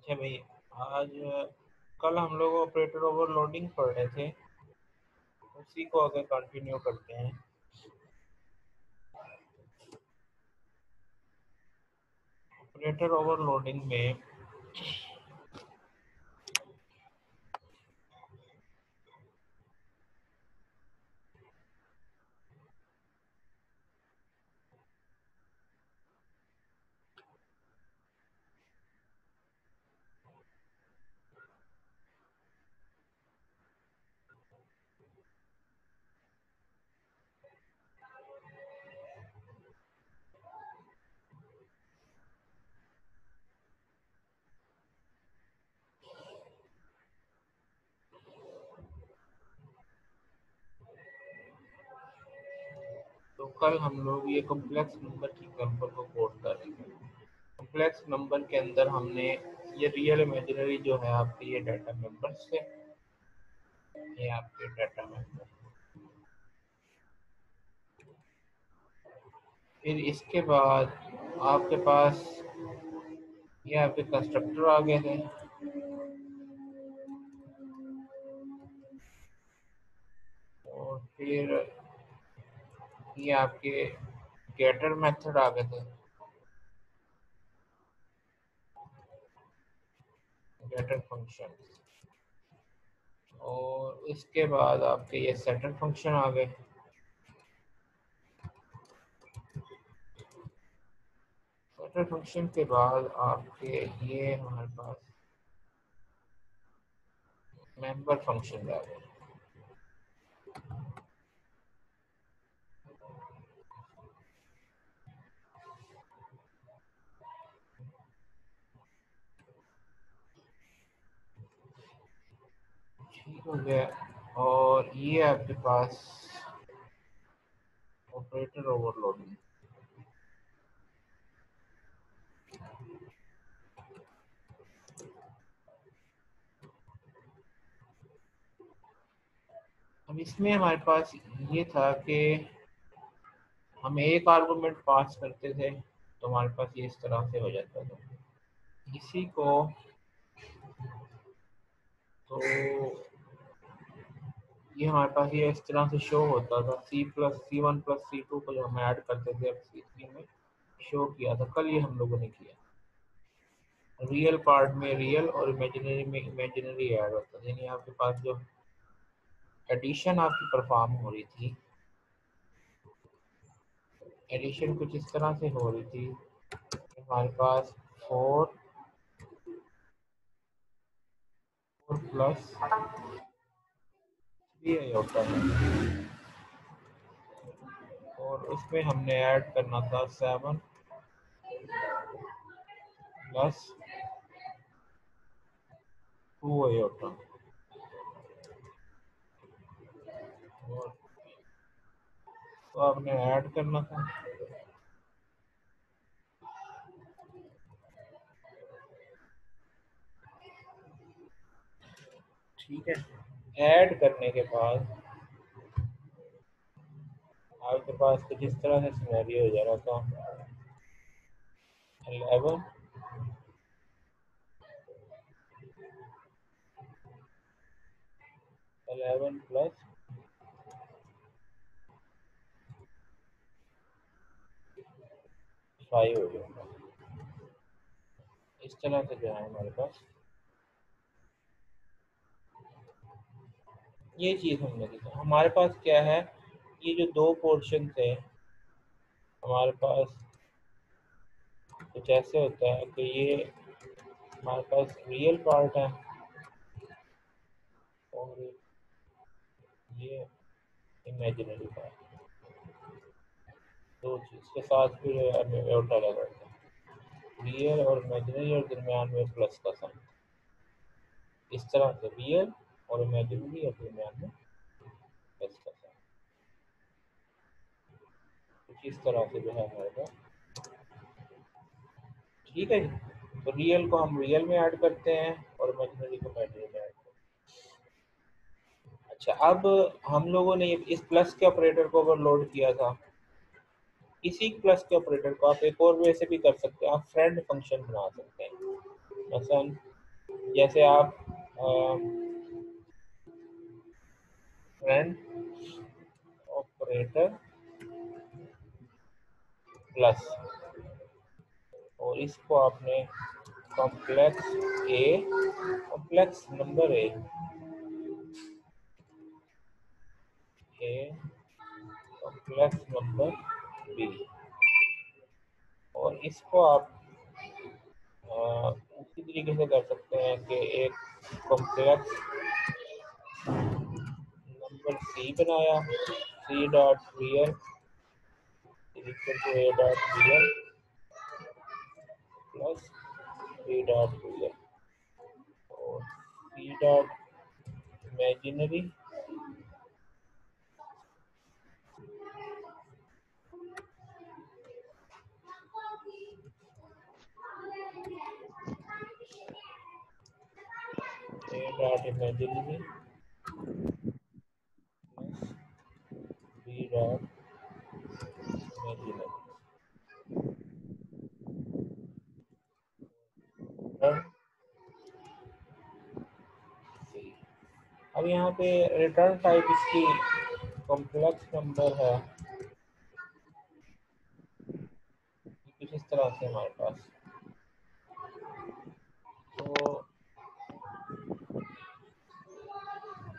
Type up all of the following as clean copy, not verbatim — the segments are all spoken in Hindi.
अच्छा भाई, आज कल हम लोग ऑपरेटर ओवरलोडिंग पढ़ रहे थे, उसी को अगर कंटिन्यू करते हैं। ऑपरेटर ओवरलोडिंग में तो कल हम लोग ये कॉम्प्लेक्स नंबर की एग्जाम्पल को कोड कर रहे थे। कॉम्प्लेक्स नंबर के अंदर हमने ये रियल इमेजिनरी जो है आपके ये डाटा मेंबर्स थे, ये आपके डाटा मेंबर। फिर इसके बाद आपके पास ये आपके कंस्ट्रक्टर आ गए थे, और फिर ये आपके गेटर मेथड आ गए थे, गेटर फंक्शन। और इसके बाद आपके ये सेटर फंक्शन आ गए। सेटर फंक्शन के बाद आपके ये हमारे पास मेंबर फंक्शन आ गए। ठीक हो गया। और ये आपके पास ऑपरेटर ओवरलोडिंग। अब इसमें हमारे पास ये था कि हम एक आर्गुमेंट पास करते थे तो हमारे पास ये इस तरह से हो जाता था। इसी को तो ये हमारे पास ये इस तरह से शो होता था, C+C1+C2 को जो हम ऐड करते थे अब C3 में शो किया था। कल ये हम लोगों ने किया। रियल पार्ट में रियल और इमेजिनरी में इमेजिनरी ऐड होता था, यानी आपके पास जो एडिशन आपकी परफॉर्म हो रही थी, एडिशन कुछ इस तरह से हो रही थी। हमारे पास 4 प्लस 3 होता है, और उसमें हमने ऐड करना था 7 प्लस 2 होता, और तो आपने ऐड करना था। ठीक है, ऐड करने के बाद आपके पास कुछ इस तरह से सिनेरियो हो जा रहा था। 11 प्लस 5 हो गया। इस तरह से जो है हमारे पास ये चीज़ हमने की। हमारे पास क्या है, ये जो दो पोर्शन थे हमारे पास कुछ ऐसे होता है कि ये हमारे पास रियल पार्ट है और ये इमेजिनरी पार्ट। दो चीज़ के साथ फिर हमें उल्टा लगा होता है, रियल और इमेजिनरी और दरमियान में प्लस का साइन। इस तरह से रियल और इमेजिनरी और दरमियान में प्लस का साइन, कुछ इस तरह से जो है हमारे पास। ठीक है जी, तो रियल को हम रियल में ऐड करते हैं और इमेजिनरी को इमेजिनरी में ऐड करते हैं। अच्छा, अब हम लोगों ने इस प्लस के ऑपरेटर को ओवरलोड किया था। इसी प्लस के ऑपरेटर को आप एक और वे से भी कर सकते हैं, आप फ्रेंड फंक्शन बना सकते हैं। मसलन जैसे आप फ्रेंड ऑपरेटर प्लस, और इसको आपने complex A, complex number A complex number B, और इसको आप उसी तरीके से कर सकते हैं कि एक कॉम्प्लेक्स नंबर सी बनाया, C dot real equal to A dot real plus B dot real, और C dot imaginary A dot imaginary plus B dot imaginary. अब यहाँ पे रिटर्न टाइप इसकी कॉम्प्लेक्स नंबर है, कुछ इस तरह से हमारे पास। तो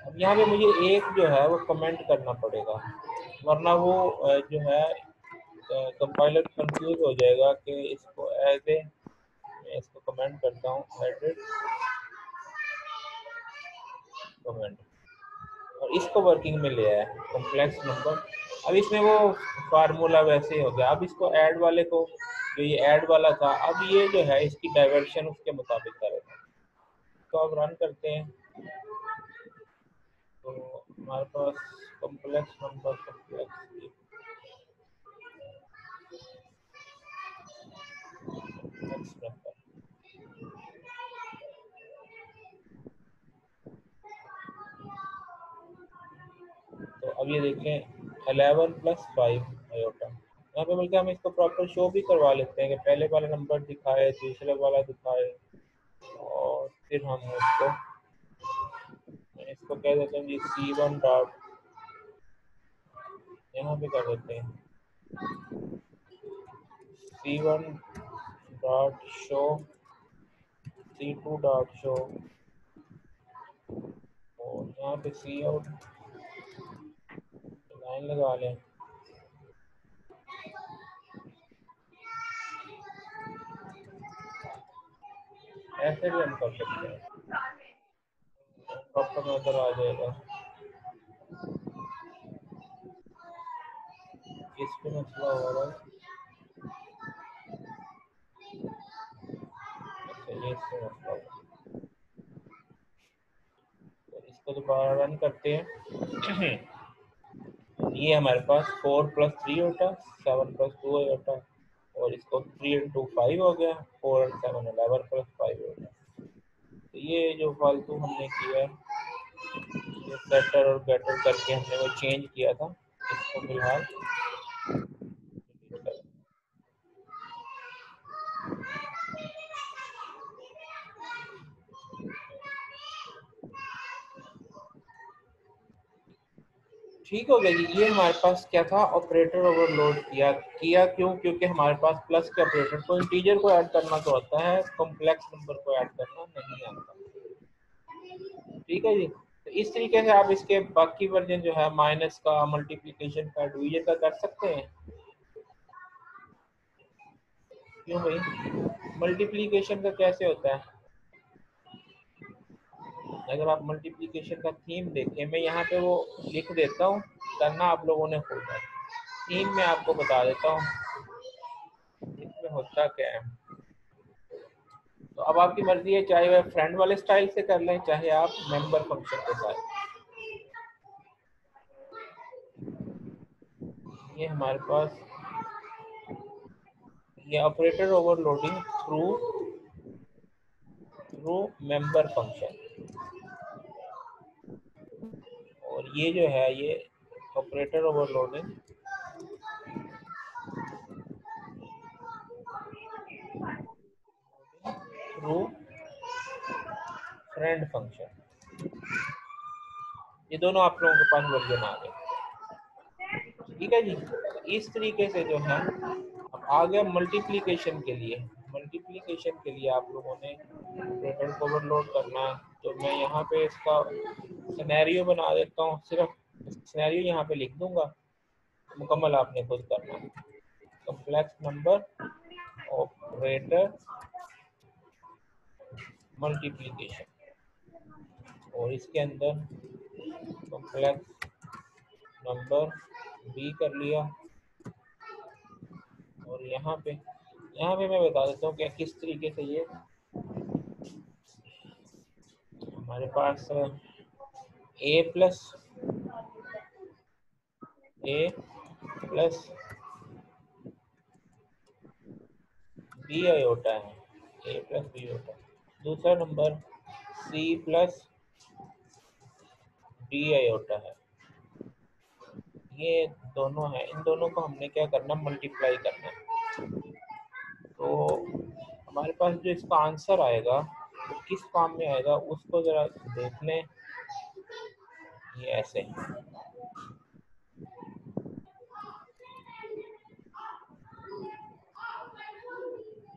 अब यहाँ पे मुझे एक जो है वो कमेंट करना पड़ेगा, वरना वो जो है कंपाइलर कंफ्यूज हो जाएगा कि इसको एज ए, मैं इसको कमेंट करता हूँ एडिट कमेंट, और इसको वर्किंग में ले आया कॉम्प्लेक्स नंबर। अब इसमें वो फार्मूला वैसे ही हो गया। अब इसको ऐड वाले को, जो ये ऐड वाला था, अब ये जो है इसकी डायवर्शन उसके मुताबिक करेगा। तो अब रन करते हैं, तो हमारे पास कॉम्प्लेक्स नंबर कॉम्प्लेक्स नंबर, तो अब ये देखें 11 प्लस 5 आयोटा। यहाँ पे बल्कि हम इसको प्रॉपर शो भी करवा लेते हैं कि पहले वाला नंबर दिखाए, दूसरे वाला दिखाए, और फिर हम उसको, इसको कह देते हैं जी C1 डॉट, यहाँ पे कर देते हैं C1 dot show, C2 dot show, और यहाँ पे सी आउट लाइन लगा लें। ऐसे भी हम कर सकते हैं, प्रॉपर नजर आ जाएगा। इस पे मसला हो रहा है, अच्छा ये इस पे मसला हो रहा है। तो इसको दोबारा रन करते हैं। ये हमारे पास 4 प्लस 3 होता, 7 प्लस 2 होता, और इसको 3 इंटू 5 हो गया, 4 और 7 11 प्लस 5 होता। तो ये जो फालतू हमने किया है, ये सेटर और गेटर करके हमने वो चेंज किया था, इसको फिलहाल ठीक हो गया जी। ये हमारे पास क्या था, ऑपरेटर ओवरलोड किया क्यों? क्योंकि हमारे पास प्लस के ऑपरेटर को, इंटीजर को ऐड करना तो आता है, कॉम्प्लेक्स नंबर को ऐड करना नहीं आता। ठीक है जी। तो इस तरीके से आप इसके बाकी वर्जन जो है, माइनस का, मल्टीप्लिकेशन का, डिवीजन का कर सकते हैं। क्यों भाई? मल्टीप्लिकेशन का कैसे होता है? अगर आप मल्टीप्लिकेशन का थीम देखें, मैं यहाँ पे वो लिख देता हूँ, करना आप लोगों ने खुद है। थीम में आपको बता देता हूँ इसमें होता क्या है। तो अब आपकी मर्जी है, चाहे वह फ्रेंड वाले स्टाइल से कर लें, चाहे आप मेंबर फंक्शन के साथ। ये हमारे पास ये operator overloading through member function, और ये जो है ये operator overloading through friend function, ये दोनों आप लोगों के पास वर्जन आ गए। ठीक है जी। इस तरीके से जो है अब आ गया मल्टीप्लिकेशन के लिए। मल्टीप्लिकेशन के लिए आप लोगों ने ऑपरेटर को ओवरलोड करना है, तो मैं यहाँ पे इसका सिनेरियो बना देता हूँ, सिर्फ सिनेरियो यहाँ पे लिख दूंगा, मुकम्मल आपने खुद करना है। कम्प्लेक्स नंबर ऑपरेटर मल्टीप्लिकेशन, और इसके अंदर कॉम्प्लेक्स नंबर बी कर लिया, और यहाँ पे मैं बता देता हूँ कि किस तरीके से ये हमारे पास ए प्लस बी आयोटा है, ए प्लस बी आयोटा। दूसरा number C plus D iota है। ये दोनों है, इन दोनों को हमने क्या करना, मल्टीप्लाई करना है। तो हमारे पास जो इसका आंसर आएगा वो किस फॉर्म में आएगा उसको ज़रा देख लें। ये ऐसे,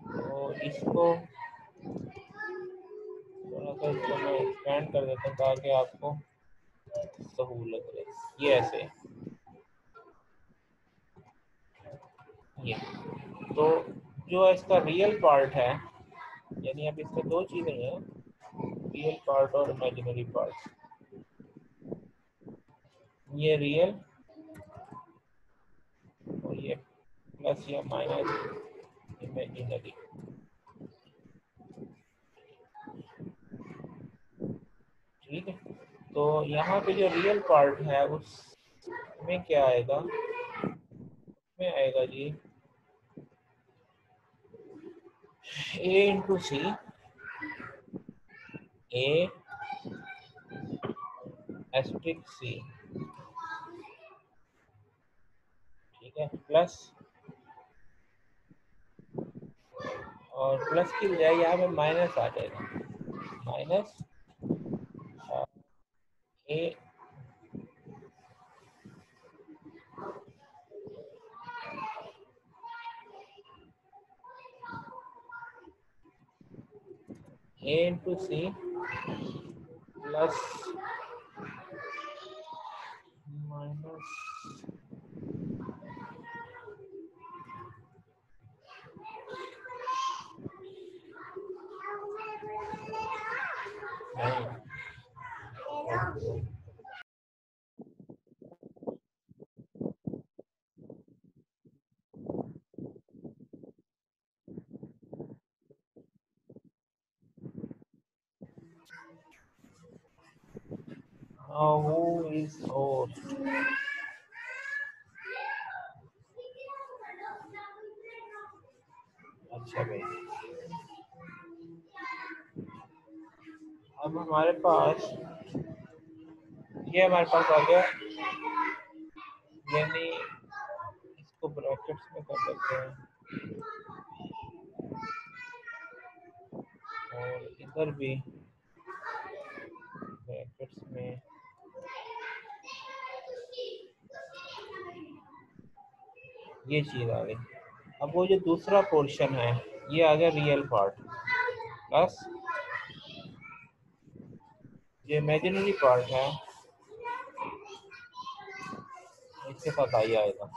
तो इसको थोड़ा सा इसको मैं एक्सपेंड कर देता हूँ ताकि आपको सहूलत रहे। ये ऐसे, ये तो जो इसका रियल पार्ट है, यानी अब इसमें दो चीज़ें हैं, रियल पार्ट और इमेजिनरी पार्ट। ये रियल और ये प्लस या माइनस इमेजिनरी। ठीक है, तो यहाँ पे जो रियल पार्ट है उसमें क्या आएगा, उसमें आएगा जी ए इंटू सी, ए एस्ट्रिक सी, ठीक है, प्लस, और प्लस की बजाय यहाँ पे माइनस आ जाएगा, minus A into C plus minus who is host? अच्छा भाई, अब हमारे पास ये हमारे पास आ गया, यानी इसको ब्रैकेट्स में कर देते हैं, और इधर भी ब्रैकेट्स में ये चीज़ आ गई। अब वो जो दूसरा पोर्शन है ये आ गया रियल पार्ट, प्लस जो इमेजिनरी पार्ट है इसके साथ आई आएगा।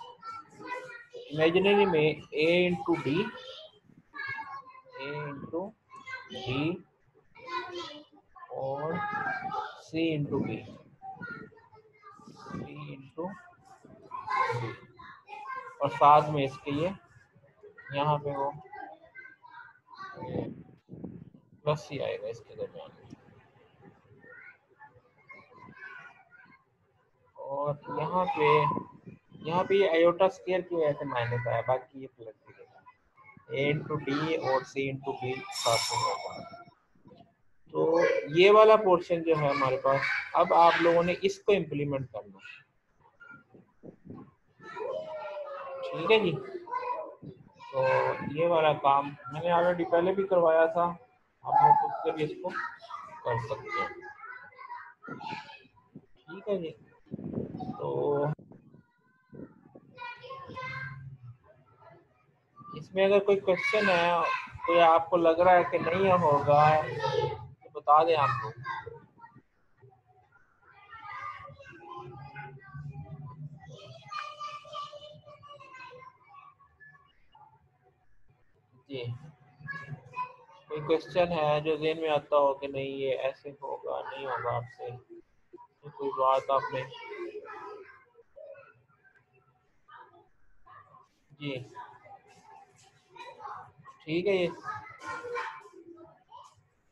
इमेजिनरी में ए इंटू डी, ए इंटू डी और सी इंटू बी, सी इंटू बी, और साथ में इसके ये यहाँ पे वो प्लस ही आएगा इसके दरमियान में, और यहाँ पे ये आयोटा स्केयर की वजह से माइनस आया, बाकी ये प्लस दिखेगा। ए इंटू डी और सी इंटू बी साथ में होगा। तो ये वाला पोर्शन जो है हमारे पास, अब आप लोगों ने इसको इम्प्लीमेंट करना है। ठीक है जी, तो ये वाला काम मैंने ऑलरेडी पहले भी करवाया था, आप लोग खुद से भी इसको कर सकते हैं। ठीक है जी। तो इसमें अगर कोई क्वेश्चन है, कोई आपको लग रहा है कि नहीं होगा, तो बता दें आप लोग। जी, कोई क्वेश्चन है जो ज़हन में आता हो कि नहीं ये ऐसे होगा, नहीं होगा आपसे, तो कोई बात आपने। जी ठीक है। ये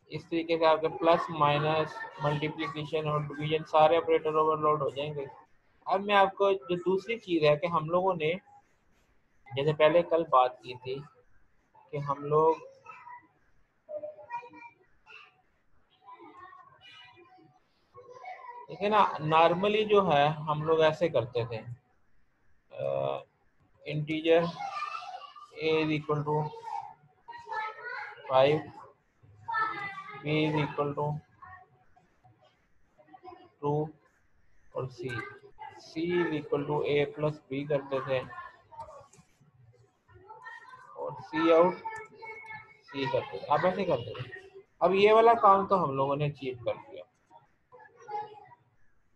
इस तरीके से आपके प्लस माइनस मल्टीप्लिकेशन और डिवीजन सारे ऑपरेटर ओवरलोड हो जाएंगे। अब मैं आपको जो दूसरी चीज़ है कि हम लोगों ने जैसे पहले कल बात की थी कि हम लोग ठीक है ना, नॉर्मली जो है हम लोग ऐसे करते थे, integer a is equal to 5, b is equal to 2 और c is equal to a plus b करते थे और c आउट c करते थे। आप ऐसे करते थे। अब ये वाला काम तो हम लोगों ने अचीव कर लिया,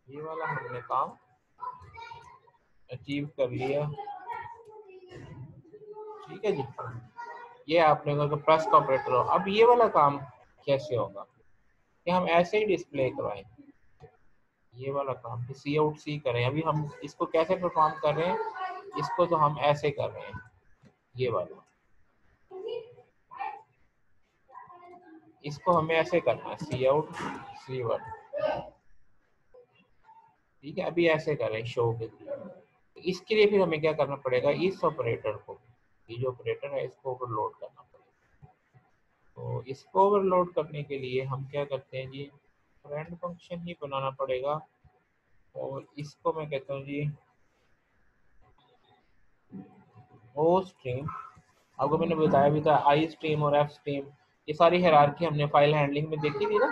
ये वाला हमने काम अचीव कर लिया। ठीक है जी। ये आपने कहा कि प्लस का ऑपरेटर हो। अब ये वाला काम कैसे होगा कि हम ऐसे ही डिस्प्ले करवाएं, ये वाला काम कि सी आउट सी करें। अभी हम इसको कैसे परफॉर्म कर रहे हैं, इसको तो हम ऐसे कर रहे हैं, ये वाला, इसको हमें ऐसे करना है, सी आउट सी वन। ठीक है, अभी ऐसे करें शो के लिए। इसके लिए फिर हमें क्या करना पड़ेगा, इस ऑपरेटर को, ये जो ऑपरेटर है इसको ओवरलोड करना पड़ेगा। तो इसको ओवरलोड करने के लिए हम क्या करते हैं जी, फ्रेंड फंक्शन ही बनाना पड़ेगा। और इसको मैं कहता हूँ जी ओ स्ट्रीम। आपको मैंने बताया भी था आई स्ट्रीम और एफ स्ट्रीम, ये सारी हायरार्की हमने फाइल हैंडलिंग में देखी थी ना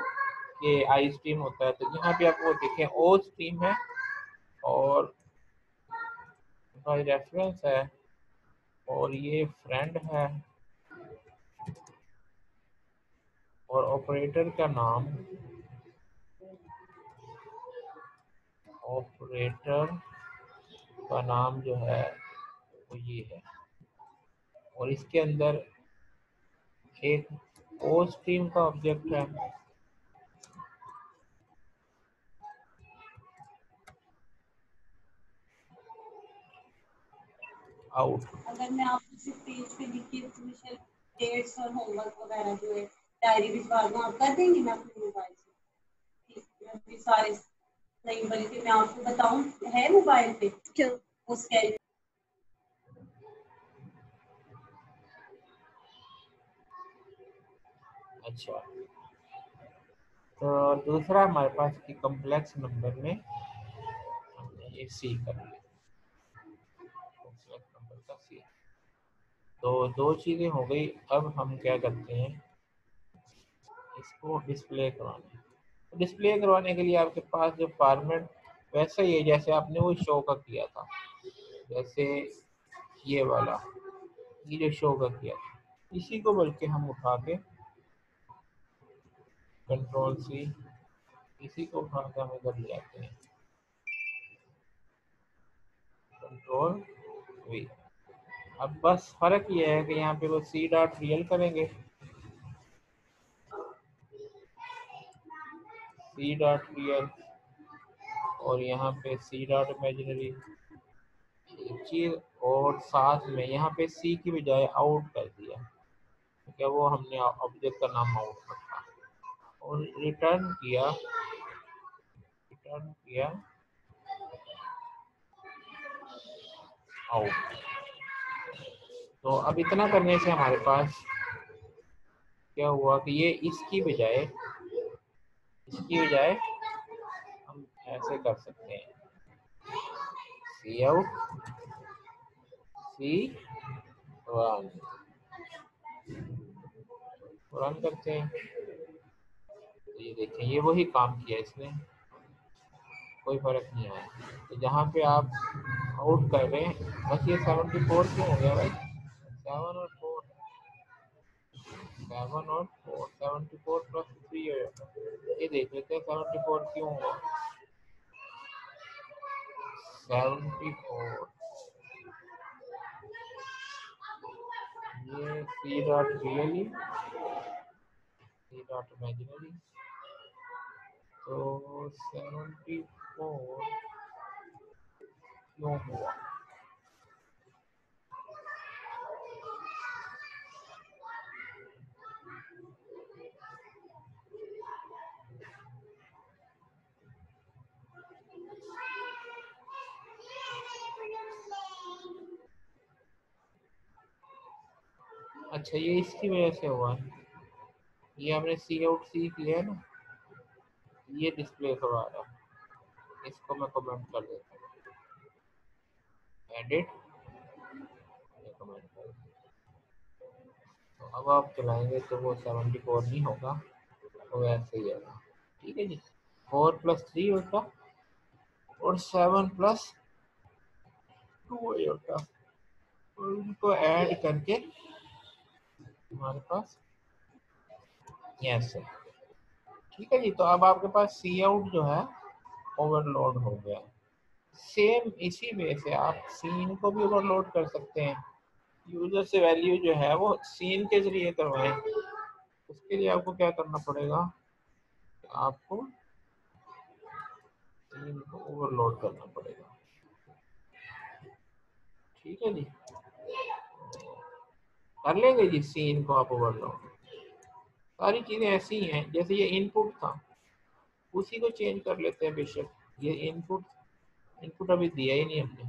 कि आई स्ट्रीम होता है। तो यहाँ पे आप वो देखें ओ स्ट्रीम है और भाई रेफरेंस है और ये फ्रेंड है और ऑपरेटर का नाम, ऑपरेटर का नाम जो है वो ये है। और इसके अंदर एक ओ स्ट्रीम का ऑब्जेक्ट है, आउट। अगर मैं आपको सिर्फ पेज पे लिख के इनिशियल डेट्स और होमवर्क वगैरह जो है डायरी भिजवा दूँ, आप कर देंगे? मैं अपने मोबाइल से ठीक सारे नहीं, बल्कि मैं आपको बताऊं, है मोबाइल पे क्या वो स्कैन। अच्छा, तो दूसरा हमारे पास की कम्प्लेक्स नंबर में हमने ये सी कर लिया, कॉम्प्लेक्स नंबर का सी। तो दो चीज़ें हो गई। अब हम क्या करते हैं, इसको डिस्प्ले करवाना है। डिस्प्ले करवाने के लिए आपके पास जो फॉर्मेट वैसा ही है जैसे आपने वो शो का किया था, जैसे ये वाला, ये जो शो का किया था, इसी को बल्कि हम उठा के कंट्रोल सी, इसी को उठा के हम इधर ले आते हैं, कंट्रोल वी। अब बस फर्क ये है कि यहाँ पे वो सी डॉट रियल करेंगे, सी डॉट रियल, और यहाँ पे सी डॉट इमेजिनरी एक चीज, और साथ में यहाँ पे सी की बजाय आउट कर दिया। क्या वो हमने ऑब्जेक्ट का नाम आउट रखा और रिटर्न किया आउट। तो अब इतना करने से हमारे पास क्या हुआ कि ये इसकी बजाय हम ऐसे कर सकते हैं, सी आउट सी रन, रन करते हैं। ये देखें, ये वही काम किया इसने, कोई फर्क नहीं आया। तो जहाँ पे आप आउट कर रहे हैं, बस ये 74 क्यों हो गया भाई? 7 और 4 74 प्लस 3 है। ये देख लेते हैं 74 क्यों हुआ। 74, ये C dot really, C dot imaginary, तो 74 क्यों हुआ? अच्छा, ये इसकी वजह से हुआ है। ये हमने सी आउट सी किया है ना, ये डिस्प्ले करवा रहा है। इसको मैं कमेंट कर देता हूँ, एडिट, कमेंट कर। तो अब आप चलाएंगे तो वो 74 नहीं होगा, वो वैसे ही होगा। ठीक है जी, 4 + 3 होता और 7 + 2 होता, और उनको ऐड करके हमारे पास यस। ठीक है जी, तो अब आपके पास सी आउट जो है ओवरलोड हो गया। सेम इसी वे से आप सीन को भी ओवरलोड कर सकते हैं। यूजर से वैल्यू जो है वो सीन के जरिए करवाएं। उसके लिए आपको क्या करना पड़ेगा, आपको सीन को ओवरलोड करना पड़ेगा। ठीक है जी, कर लेंगे जी सीन को आप ओवरलोड। सारी चीज़ें ऐसी हैं, जैसे ये इनपुट था उसी को चेंज कर लेते हैं बेशक। ये इनपुट इनपुट अभी दिया ही नहीं हमने,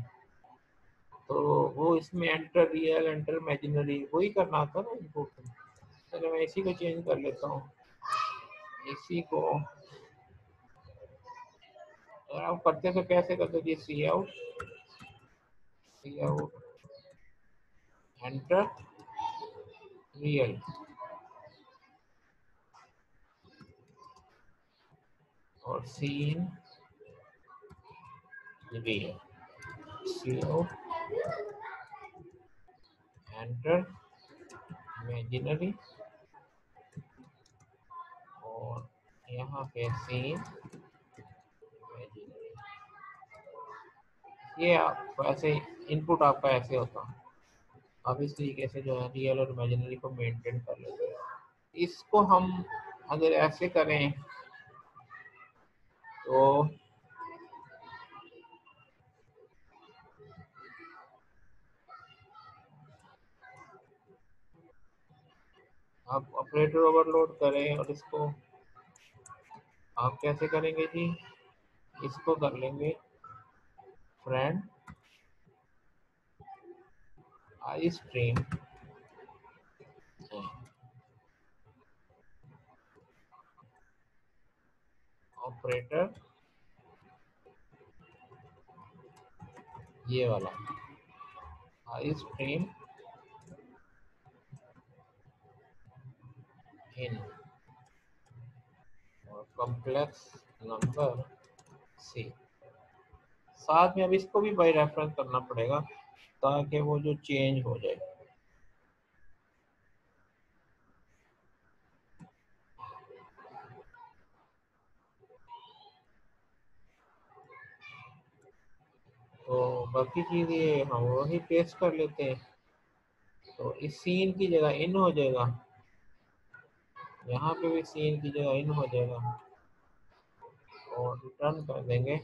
तो वो इसमें एंटर रियल एंटर इमेजिनरी वही करना था ना इनपुट में। चलो मैं इसी को चेंज कर लेता हूँ, इसी को। अगर आप करते तो कैसे करते थे, सी आउट एंटर रियल और सीन रियल, सी आउट एंटर इमेजिनरी और यहाँ पे सीन इमेजिनरी। ये आप ऐसे इनपुट आपका ऐसे होता, आप इस तरीके से जो है रियल और इमेजिनरी को मेंटेन कर लेते हैं। इसको हम अगर ऐसे करें तो आप ऑपरेटर ओवरलोड करें, और इसको आप कैसे करेंगे जी, इसको कर लेंगे फ्रेंड आई स्ट्रीम ऑपरेटर, ये वाला आई स्ट्रीम इन और कॉम्प्लेक्स नंबर सी। साथ में अब इसको भी बाई रेफरेंस करना पड़ेगा ताकि वो जो चेंज हो जाए। तो बाकी चीज़ ये हम वही पेस्ट कर लेते हैं, तो इस सीन की जगह इन हो जाएगा, यहाँ पे भी सीन की जगह इन हो जाएगा और रिटर्न कर देंगे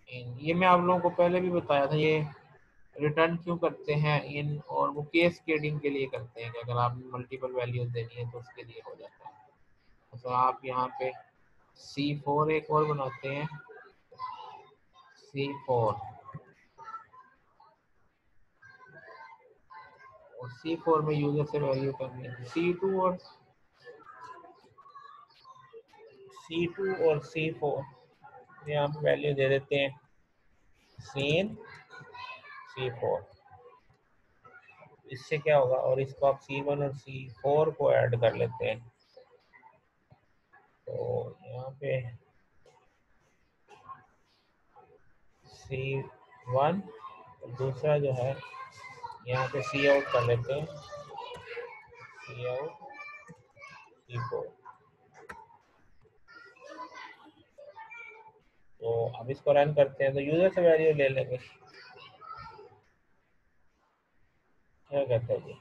इन। ये मैं आप लोगों को पहले भी बताया था, ये रिटर्न क्यों करते हैं इन, और वो केस केडिंग के लिए करते हैं कि अगर आप मल्टीपल वैल्यूज देनी है तो उसके लिए हो जाता है। तो आप यहाँ पे C4 एक और बनाते हैं, C4, और C4 में यूजर से वैल्यू करनी है C2 और C4। यहाँ पे वैल्यू दे देते हैं सीन C4, इससे क्या होगा, और इसको आप C1 और C4 को ऐड कर लेते हैं। तो यहाँ पे C1 और दूसरा जो है यहाँ पे C आउट कर लेते हैं, C आउट C4। तो अब इसको रन करते हैं तो यूजर से वैल्यू ले लेंगे। क्या कहते हैं जी,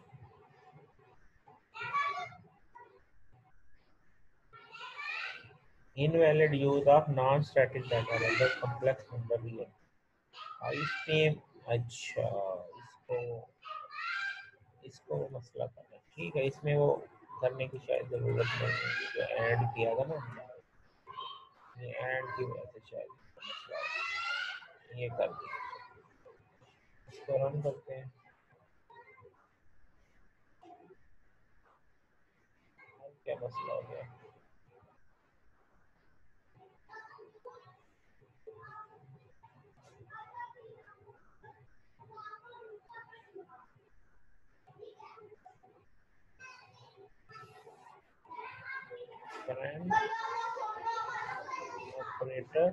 invalid use of non static data मतलब कॉम्प्लेक्स नंबर भी है स्ट्रीम। अच्छा, इसको इसको मसला करना है, ठीक है, इसमें वो करने की शायद ज़रूरत नहीं है, जो ऐड किया था ना, ये ऐड की वजह से शायद इसका मसला है। ये कर दिया, इसको रन करते हैं। क्या मसला हो गया, current operator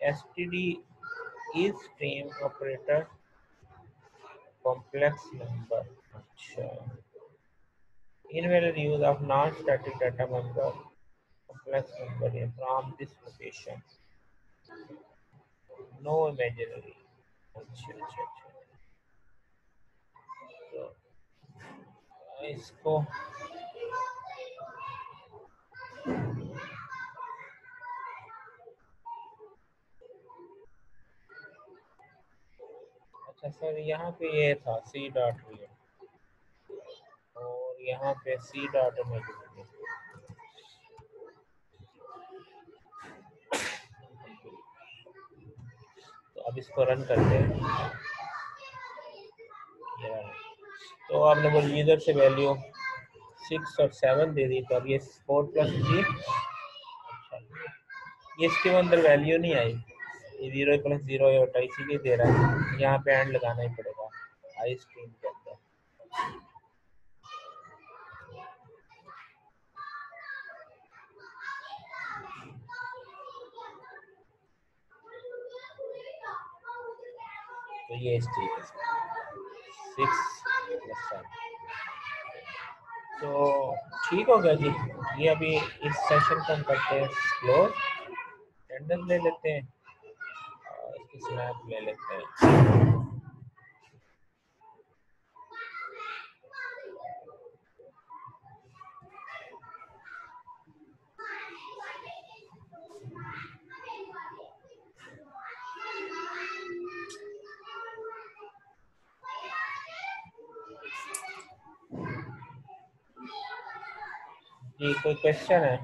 std is stream operator complex number। अच्छा, invalid use of non-static data member complex number from this location, no imaginary। अच्छा अच्छा अच्छा, तो इसको अच्छा सर, यहाँ पे ये था सी डॉट रियल और यहाँ पे सी डॉट इमेजिनरी। तो अब इसको रन करते हैं। तो आपने वो यूजर से वैल्यू 6 और 7 दे दी, तो अब ये 4 + 3। अच्छा, ये इसके अंदर वैल्यू नहीं आई, ये 0 + 0 होता है, इसीलिए दे रहा है। यहाँ पे एंड लगाना ही पड़ेगा आई स्ट्रीम के अंदर। तो ये स्ट्रीम है 6 + 7। तो ठीक हो गया जी। ये अभी इस सेशन को हम करते हैं क्लोज, कैंडल ले लेते हैं और इसकी स्नैप ले लेते हैं। जी कोई क्वेश्चन है?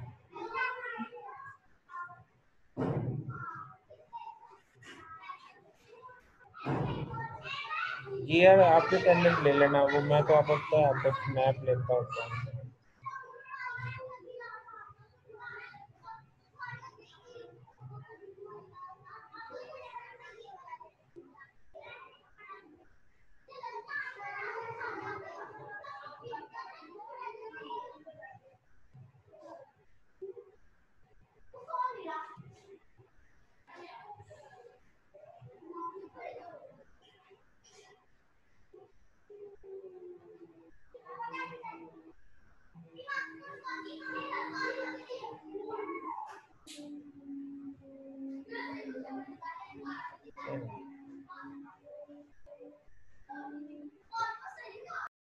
जी यार, आप भी कैंडल ले लेना, वो मैं तो आपका आपका स्नैप लेता होता हूँ।